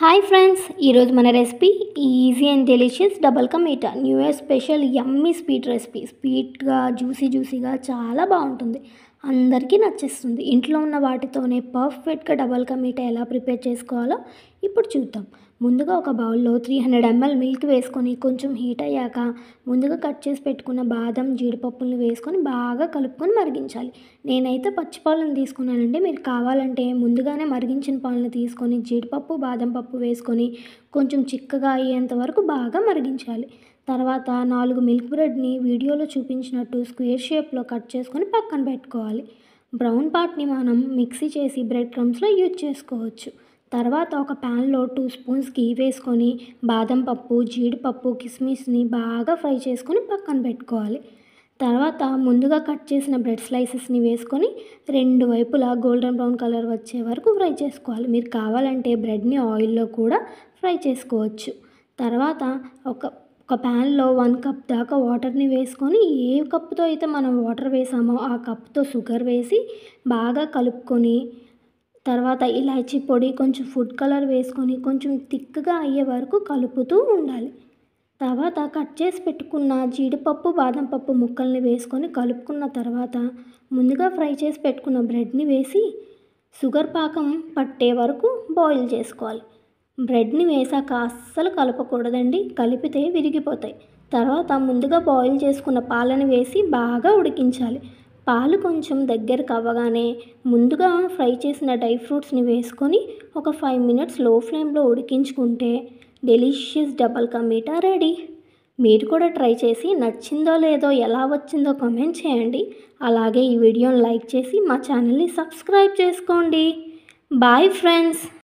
Hi friends, ఈరోజు మన recipe easy and delicious double ka meetha new year special yummy sweet recipe. స్వీట్గా జ్యూసీగా చాలా బాగుంటుంది, అందరికీ నచ్చేస్తుంది. ఇంట్లో ఉన్న వాటితోనే పర్ఫెక్ట్గా డబల్ కా మీఠా ఎలా ప్రిపేర్ చేసుకోవాలో ఇప్పుడు చూద్దాం. ముందుగా ఒక బౌల్లో 300 ml మిల్క్ వేసుకొని కొంచెం హీట్ అయ్యాక ముందుగా కట్ చేసి పెట్టుకున్న బాదం జీడిపప్పులను వేసుకొని బాగా కలుపుకొని మరిగించాలి. నేనైతే పచ్చి పాలను తీసుకున్నానండి. మీరు కావాలంటే ముందుగానే మరిగించిన పాలను తీసుకొని జీడిపప్పు బాదం పప్పు వేసుకొని కొంచెం చిక్కగా అయ్యేంత వరకు బాగా మరిగించాలి. తర్వాత 4 మిల్క్ బ్రెడ్ని వీడియోలో చూపించినట్టు స్క్వేర్ షేప్లో కట్ చేసుకొని పక్కన పెట్టుకోవాలి. బ్రౌన్ పార్ట్ని మనం మిక్సీ చేసి బ్రెడ్ క్రమ్స్లో యూజ్ చేసుకోవచ్చు. తర్వాత ఒక ప్యాన్లో 2 స్పూన్స్ గీ వేసుకొని బాదం పప్పు జీడిపప్పు కిస్మిస్ని బాగా ఫ్రై చేసుకొని పక్కన పెట్టుకోవాలి. తర్వాత ముందుగా కట్ చేసిన బ్రెడ్ స్లైసెస్ని వేసుకొని రెండు వైపులా గోల్డెన్ బ్రౌన్ కలర్ వచ్చే వరకు ఫ్రై చేసుకోవాలి. మీరు కావాలంటే బ్రెడ్ని ఆయిల్లో కూడా ఫ్రై చేసుకోవచ్చు. తర్వాత ఒక ప్యాన్లో 1 కప్ దాకా వాటర్ని వేసుకొని ఏ కప్పుతో అయితే మనం వాటర్ వేసామో ఆ కప్తో షుగర్ వేసి బాగా కలుపుకొని తర్వాత ఇలాచీ పొడి కొంచెం ఫుడ్ కలర్ వేసుకొని కొంచెం థిక్గా అయ్యే వరకు కలుపుతూ ఉండాలి. తర్వాత కట్ చేసి పెట్టుకున్న జీడిపప్పు బాదం పప్పు ముక్కల్ని వేసుకొని కలుపుకున్న తర్వాత ముందుగా ఫ్రై చేసి పెట్టుకున్న బ్రెడ్ని వేసి షుగర్ పాకం పట్టే వరకు బాయిల్ చేసుకోవాలి. బ్రెడ్ని వేసాక అస్సలు కలపకూడదండి, కలిపితే విరిగిపోతాయి. తర్వాత ముందుగా బాయిల్ చేసుకున్న పాలను వేసి బాగా ఉడికించాలి. పాలు కొంచెం దగ్గరకు అవ్వగానే ముందుగా ఫ్రై చేసిన డ్రై ఫ్రూట్స్ని వేసుకొని ఒక 5 మినిట్స్ లో ఫ్లేమ్లో ఉడికించుకుంటే delicious double ka meetha ready. మీరు కూడా ట్రై చేసి నచ్చిందో లేదో ఎలా వచ్చిందో కామెంట్ చేయండి. అలాగే ఈ వీడియోని లైక్ చేసి మా ఛానల్ని సబ్స్క్రైబ్ చేసుకోండి. Bye friends.